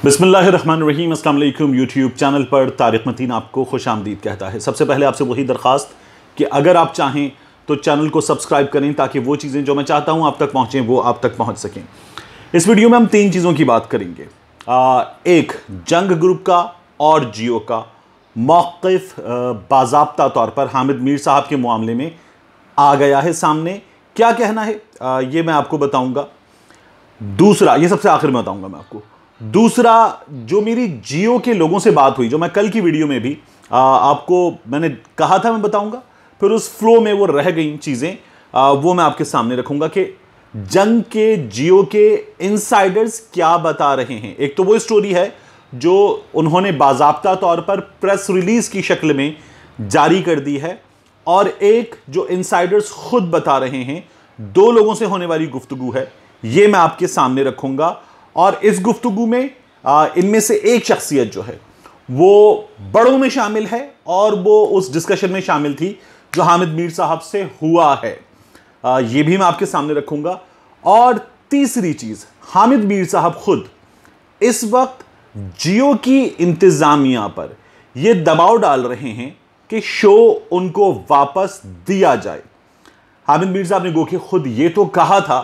बिस्मिल्लाहिर्रहमानिर्रहीम। अस्सलाम वालेकुम। यूट्यूब चैनल पर तारिक मतीन आपको खुश आमदीद कहता है। सबसे पहले आपसे वही दरख्वास्त कि अगर आप चाहें तो चैनल को सब्सक्राइब करें ताकि वो चीज़ें जो मैं चाहता हूँ आप तक पहुँचें वो आप तक पहुँच सकें। इस वीडियो में हम तीन चीज़ों की बात करेंगे। एक, जंग ग्रुप का और जियो का मौक़िफ़ बाज़ाब्ता तौर पर हामिद मीर साहब के मामले में आ गया है सामने। क्या कहना है ये मैं आपको बताऊँगा। दूसरा, ये सबसे आखिर में बताऊँगा मैं आपको। दूसरा, जो मेरी जियो के लोगों से बात हुई, जो मैं कल की वीडियो में भी आपको मैंने कहा था मैं बताऊंगा, फिर उस फ्लो में वो रह गई चीज़ें, वो मैं आपके सामने रखूंगा कि जंग के जियो के इनसाइडर्स क्या बता रहे हैं। एक तो वो स्टोरी है जो उन्होंने बाज़ाब्ता तौर पर प्रेस रिलीज की शक्ल में जारी कर दी है, और एक जो इनसाइडर्स खुद बता रहे हैं। दो लोगों से होने वाली गुफ्तगू है, ये मैं आपके सामने रखूंगा। और इस गुफ्तगू में इनमें से एक शख्सियत जो है वो बड़ों में शामिल है और वो उस डिस्कशन में शामिल थी जो हामिद मीर साहब से हुआ है, ये भी मैं आपके सामने रखूंगा। और तीसरी चीज, हामिद मीर साहब खुद इस वक्त जियो की इंतजामिया पर ये दबाव डाल रहे हैं कि शो उनको वापस दिया जाए। हामिद मीर साहब ने गोखे खुद ये तो कहा था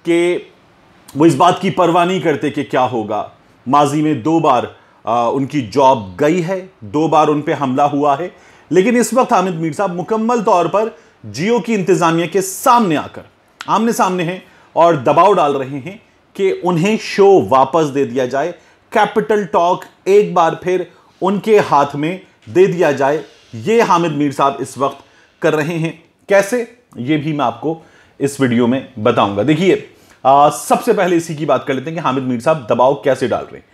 कि वो इस बात की परवाह नहीं करते कि क्या होगा। माजी में 2 बार उनकी जॉब गई है, 2 बार उन पे हमला हुआ है, लेकिन इस वक्त हामिद मीर साहब मुकम्मल तौर पर जियो की इंतजामिया के सामने आकर आमने सामने हैं और दबाव डाल रहे हैं कि उन्हें शो वापस दे दिया जाए। कैपिटल टॉक एक बार फिर उनके हाथ में दे दिया जाए। ये हामिद मीर साहब इस वक्त कर रहे हैं। कैसे, ये भी मैं आपको इस वीडियो में बताऊंगा। देखिए, सबसे पहले इसी की बात कर लेते हैं कि हामिद मीर साहब दबाव कैसे डाल रहे हैं।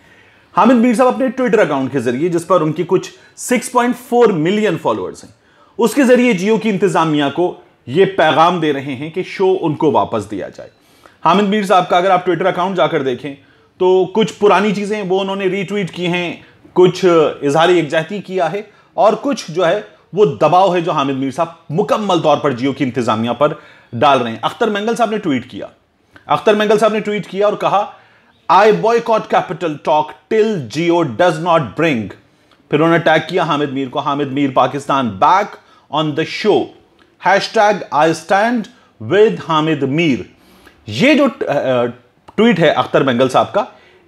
हामिद मीर साहब अपने ट्विटर अकाउंट के जरिए, जिस पर उनकी कुछ 6.4 मिलियन फॉलोअर्स हैं, उसके जरिए जियो की इंतजामिया को यह पैगाम दे रहे हैं कि शो उनको वापस दिया जाए। हामिद मीर साहब का अगर आप ट्विटर अकाउंट जाकर देखें तो कुछ पुरानी चीजें वो उन्होंने रीट्वीट की हैं, कुछ इजहार यकजहती किया है, और कुछ जो है वो दबाव है जो हामिद मीर साहब मुकम्मल तौर पर जियो की इंतजामिया पर डाल रहे हैं। अख्तर मेंगल साहब ने ट्वीट किया और कहा, I boycott Capital Talk till Geo does not bring. फिर उन्होंने टैग किया हामिद मीर को, Hamid Mir Pakistan back on the show, hashtag I stand with Hamid Mir. ये जो ट्वीट है अख्तर मेंगल साहब का,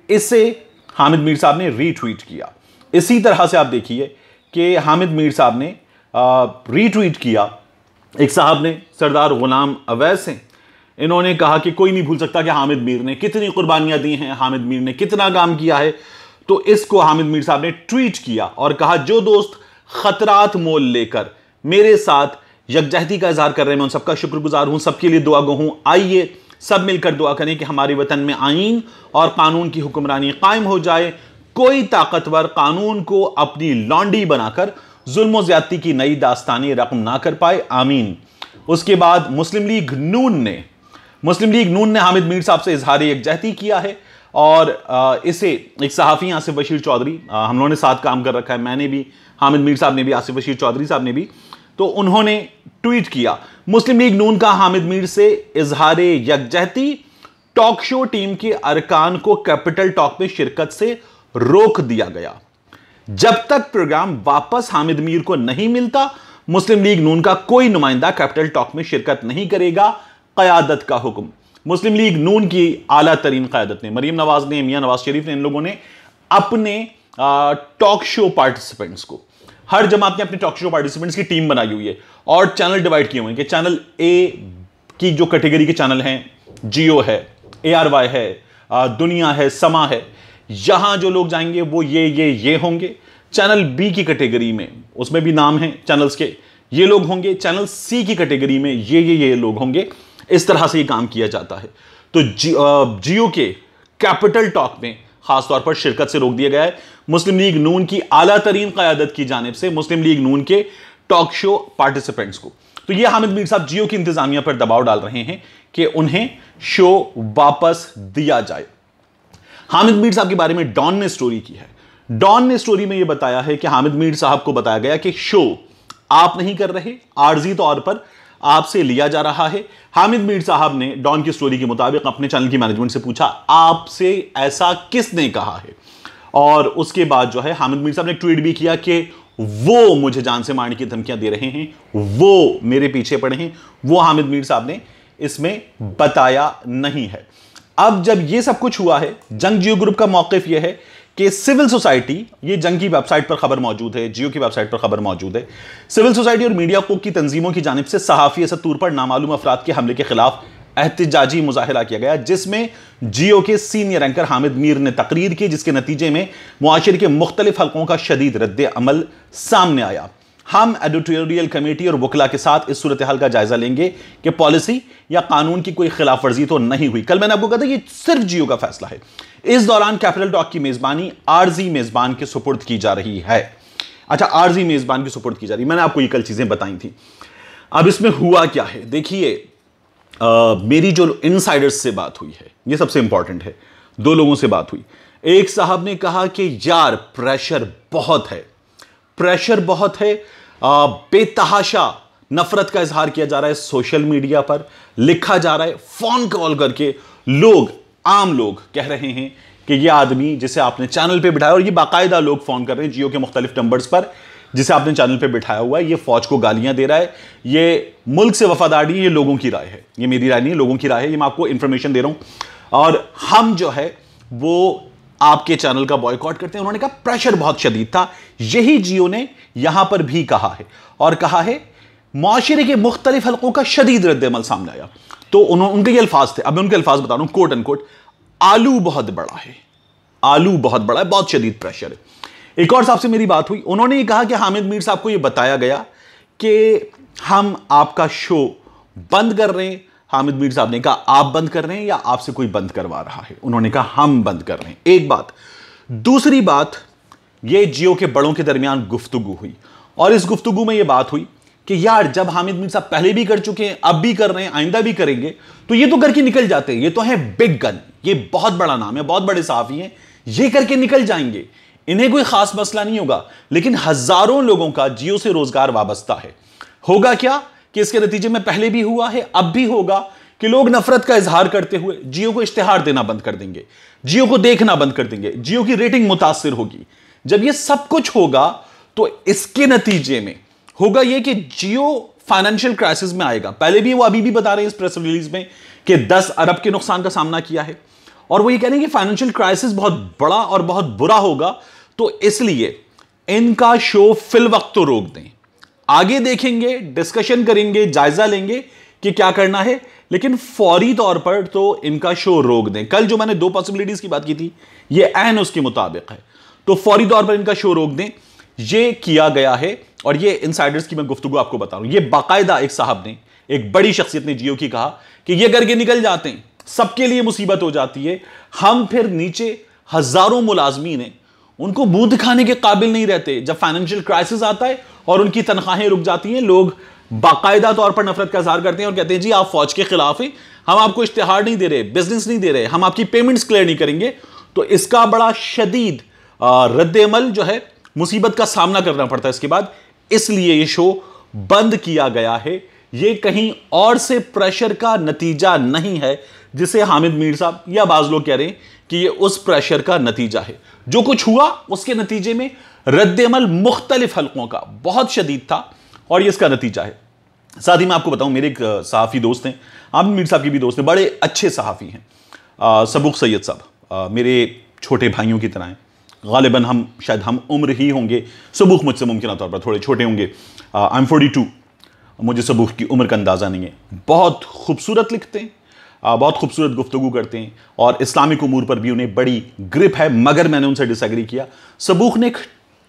इसे हामिद मीर साहब ने रीट्वीट किया। इसी तरह से आप देखिए कि हामिद मीर साहब ने रीट्वीट किया। एक साहब ने, सरदार गुलाम अवैस हैं, इन्होंने कहा कि कोई नहीं भूल सकता कि हामिद मीर ने कितनी कुर्बानियां दी हैं, हामिद मीर ने कितना काम किया है। तो इसको हामिद मीर साहब ने ट्वीट किया और कहा, जो दोस्त खतरात मोल लेकर मेरे साथ यकजहती का इजहार कर रहे हैं, मैं उन सबका शुक्रगुजार हूं, सबके लिए दुआ गो हूं। आइए सब मिलकर दुआ करें कि हमारे वतन में आईन और कानून की हुक्मरानी कायम हो जाए। कोई ताकतवर कानून को अपनी लॉन्डी बनाकर जुल्म और ज्यादती की नई दास्तानी रकम ना कर पाए, आमीन। उसके बाद मुस्लिम लीग नून ने हामिद मीर साहब से इजहार यकजहती किया है, और इसे एक सहाफ़ी आसिफ बशीर चौधरी, हम लोगों ने साथ काम कर रखा है, मैंने भी, हामिद मीर साहब ने भी, आसिफ बशीर चौधरी साहब ने भी, तो उन्होंने ट्वीट किया, मुस्लिम लीग नून का हामिद मीर से इजहार यकजहती, टॉक शो टीम के अरकान को कैपिटल टॉक में शिरकत से रोक दिया गया। जब तक प्रोग्राम वापस हामिद मीर को नहीं मिलता, मुस्लिम लीग नून का कोई नुमाइंदा कैपिटल टॉक में शिरकत नहीं करेगा। क़यादत का हुक्म। मुस्लिम लीग नून की आला तरीन क़यादत ने, मरीम नवाज ने, मियां नवाज शरीफ ने, इन लोगों ने अपने टॉक शो पार्टिसिपेंट्स को, हर जमात ने अपने टॉक शो पार्टिसिपेंट्स की टीम बनाई हुई है और चैनल डिवाइड किए हुए हैं कि चैनल ए की जो कैटेगरी के चैनल हैं, जियो है, ARY है, दुनिया है, समा है, यहां जो लोग जाएंगे वो ये होंगे। चैनल बी की कैटेगरी में, उसमें भी नाम है चैनल्स के, ये लोग होंगे। चैनल सी की कैटेगरी में ये लोग होंगे। इस तरह से ये काम किया जाता है। तो जियो के कैपिटल टॉक में खासतौर पर शिरकत से रोक दिया गया है मुस्लिम लीग नून की आला तरीन क़यादत की जानिब से मुस्लिम लीग नून के टॉक शो पार्टिसिपेंट्स को। तो ये हामिद मीर साहब जियो की इंतजामिया पर दबाव डाल रहे हैं कि उन्हें शो वापस दिया जाए। हामिद मीर साहब के बारे में डॉन ने स्टोरी की है। डॉन ने स्टोरी में यह बताया है कि हामिद मीर साहब को बताया गया कि शो आप नहीं कर रहे, आर्जी तौर पर आपसे लिया जा रहा है। हामिद मीर साहब ने डॉन की स्टोरी के मुताबिक अपने चैनल की मैनेजमेंट से पूछा, आपसे ऐसा किसने कहा है? और उसके बाद जो है हामिद मीर साहब ने ट्वीट भी किया कि वो मुझे जान से मारने की धमकियां दे रहे हैं, वो मेरे पीछे पड़े हैं। वो हामिद मीर साहब ने इसमें बताया नहीं है। अब जब ये सब कुछ हुआ है, जंग जियो ग्रुप का मौकिफ यह है कि सिविल सोसाइटी, ये जंग की वेबसाइट पर खबर मौजूद है, जियो की वेबसाइट पर खबर मौजूद है, सिविल सोसाइटी और मीडिया को की तंजीमों की जानिब से सहाफी असद तूर पर नामालूम अफराद के हमले के खिलाफ एहतजाजी मुजाहिरा किया गया, जिसमें जियो के सीनियर एंकर हामिद मीर ने तकरीर की, जिसके नतीजे में मुआशरे के मुख्तलिफ हलकों का शदीद रद्द अमल सामने आया। हम एडिटोरियल कमेटी और वकला के साथ इस सूरत हाल का जायजा लेंगे कि पॉलिसी या कानून की कोई खिलाफ वर्जी तो नहीं हुई। कल मैंने आपको कहा था ये सिर्फ जियो का फैसला है। इस दौरान कैपिटल टॉक की मेजबानी आरजी मेजबान के सुपुर्द की जा रही है। अच्छा, आरजी मेजबान की सुपुर्द की जा रही है, मैंने आपको ये कल चीजें बताई थी। अब इसमें हुआ क्या है, देखिए, मेरी जो इनसाइडर्स से बात हुई है, ये सबसे इंपॉर्टेंट है। दो लोगों से बात हुई। एक साहब ने कहा कि यार प्रेशर बहुत है, प्रेशर बहुत है, बेतहाशा नफरत का इजहार किया जा रहा है सोशल मीडिया पर, लिखा जा रहा है, फोन कॉल करके लोग, आम लोग कह रहे हैं कि ये आदमी जिसे आपने चैनल पे बिठाया, और ये बाकायदा लोग फोन कर रहे हैं जियो के मुख्तलिफ नंबर्स पर, जिसे आपने चैनल पे बिठाया हुआ है, ये फौज को गालियां दे रहा है, ये मुल्क से वफादार नहीं है, ये लोगों की राय है, ये मेरी राय नहीं है, लोगों की राय है, ये मैं आपको इंफॉर्मेशन दे रहा हूं, और हम जो है वो आपके चैनल का बॉयकॉट करते हैं। उन्होंने कहा प्रेशर बहुत शदीद था। यही जियो ने यहां पर भी कहा है, और कहा है मुआशरे के मुख्तलिफ हलकों का शदीद रद्द-ए-अमल सामने आया। तो उनके ये अल्फाज थे, अब मैं उनके अल्फाज बता रहा हूं, कोट अनकोट, आलू बहुत बड़ा है, आलू बहुत बड़ा है, बहुत शदीद प्रेशर है। एक और साहब से मेरी बात हुई, उन्होंने ये कहा कि हामिद मीर साहब को ये बताया गया कि हम आपका शो बंद कर रहे हैं। हामिद मीर साहब ने कहा आप बंद कर रहे हैं या आपसे कोई बंद करवा रहा है? उन्होंने कहा हम बंद कर रहे हैं। एक बात। दूसरी बात, ये जियो के बड़ों के दरमियान गुफ्तगू हुई, और इस गुफ्तगू में ये बात हुई कि यार जब हामिद मीर साहब पहले भी कर चुके हैं, अब भी कर रहे हैं, आइंदा भी करेंगे, तो ये तो करके निकल जाते हैं, ये तो है बिग गन, ये बहुत बड़ा नाम है, बहुत बड़े सहाफी हैं, ये करके निकल जाएंगे, इन्हें कोई खास मसला नहीं होगा। लेकिन हजारों लोगों का जियो से रोजगार वाबस्ता है। होगा क्या कि इसके नतीजे में पहले भी हुआ है, अब भी होगा कि लोग नफरत का इजहार करते हुए जियो को इश्तिहार देना बंद कर देंगे, जियो को देखना बंद कर देंगे, जियो की रेटिंग मुतासिर होगी। जब यह सब कुछ होगा तो इसके नतीजे में होगा यह कि जियो फाइनेंशियल क्राइसिस में आएगा। पहले भी वो अभी भी बता रहे हैं इस प्रेस रिलीज में कि 10 अरब के नुकसान का सामना किया है, और वो ये कह रहे हैं कि फाइनेंशियल क्राइसिस बहुत बड़ा और बहुत बुरा होगा, तो इसलिए इनका शो फिल वक्त तो रोक दें, आगे देखेंगे, डिस्कशन करेंगे, जायजा लेंगे कि क्या करना है, लेकिन फौरी तौर पर तो इनका शो रोक दें। कल जो मैंने 2 पॉसिबिलिटीज की बात की थी, ये ऐन उसके मुताबिक है, तो फौरी तौर पर इनका शो रोक दें, ये किया गया है। और ये इनसाइडर्स की मैं गुफ्तगू आपको बता रहा हूं, ये बाकायदा एक साहब ने, एक बड़ी शख्सियत ने जियो की कहा कि ये करके निकल जाते हैं, सबके लिए मुसीबत हो जाती है, हम फिर नीचे हजारों मुलाजमीन हैं, उनको मुंह दिखाने के काबिल नहीं रहते। जब फाइनेंशियल क्राइसिस आता है और उनकी तनख्वाहें रुक जाती हैं, लोग बाकायदा तौर पर नफरत का इजहार करते हैं और कहते हैं जी आप फौज के खिलाफ हैं, हम आपको इश्तिहार नहीं दे रहे, बिजनेस नहीं दे रहे, हम आपकी पेमेंट्स क्लियर नहीं करेंगे। तो इसका बड़ा शदीद रद्द-ए-अमल जो है, मुसीबत का सामना करना पड़ता है इसके बाद, इसलिए ये शो बंद किया गया है। ये कहीं और से प्रेशर का नतीजा नहीं है, जिसे हामिद मीर साहब या बाज लोग कह रहे हैं कि ये उस प्रेशर का नतीजा है। जो कुछ हुआ उसके नतीजे में रद्द-ए-अमल मुख्तलिफ हलकों का बहुत शदीद था, और ये इसका नतीजा है। साथ ही मैं आपको बताऊं, मेरे एक सहाफ़ी दोस्त हैं, हामिद मीर साहब के भी दोस्त हैं, बड़े अच्छे सहाफ़ी हैं, सबूक सैयद साहब, मेरे छोटे भाइयों की तरह हैं। गालिबन हम उम्र ही होंगे, सबूक मुझसे मुमकिन तौर पर थोड़े छोटे होंगे। आई एम 42, मुझे सबूक की उम्र का अंदाज़ा नहीं है। बहुत खूबसूरत लिखते हैं, बहुत खूबसूरत गुफ्तगू करते हैं, और इस्लामिक उमूर पर भी उन्हें बड़ी ग्रिप है, मगर मैंने उनसे डिसएग्री किया। सबूक ने एक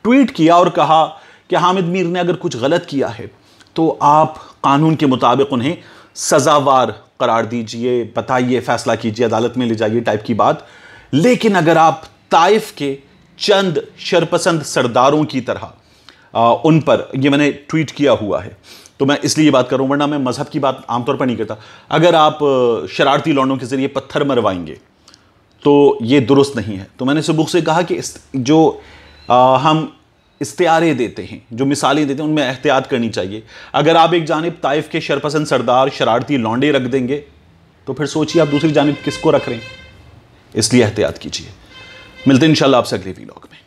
ट्वीट किया और कहा कि हामिद मीर ने अगर कुछ गलत किया है तो आप कानून के मुताबिक उन्हें सजावार करार दीजिए, बताइए, फैसला कीजिए, अदालत में ले जाइए टाइप की बात। लेकिन अगर आप ताइफ के चंद शरपसंद सरदारों की तरह उन पर, ये मैंने ट्वीट किया हुआ है तो मैं इसलिए बात कर रहा हूं, वरना मैं मजहब की बात आमतौर पर नहीं करता। अगर आप शरारती लौंडों के जरिए पत्थर मरवाएंगे तो ये दुरुस्त नहीं है। तो मैंने सबूक से कहा कि जो हम इस्तियारे देते हैं, जो मिसालें देते हैं, उनमें एहतियात करनी चाहिए। अगर आप एक जानिब ताइफ के शरपसंद सरदार शरारती लौंडे रख देंगे तो फिर सोचिए आप दूसरी जानिब किसको रख रहे हैं, इसलिए एहतियात कीजिए। मिलते हैं इंशाल्लाह आपसे अगले वीलॉग में।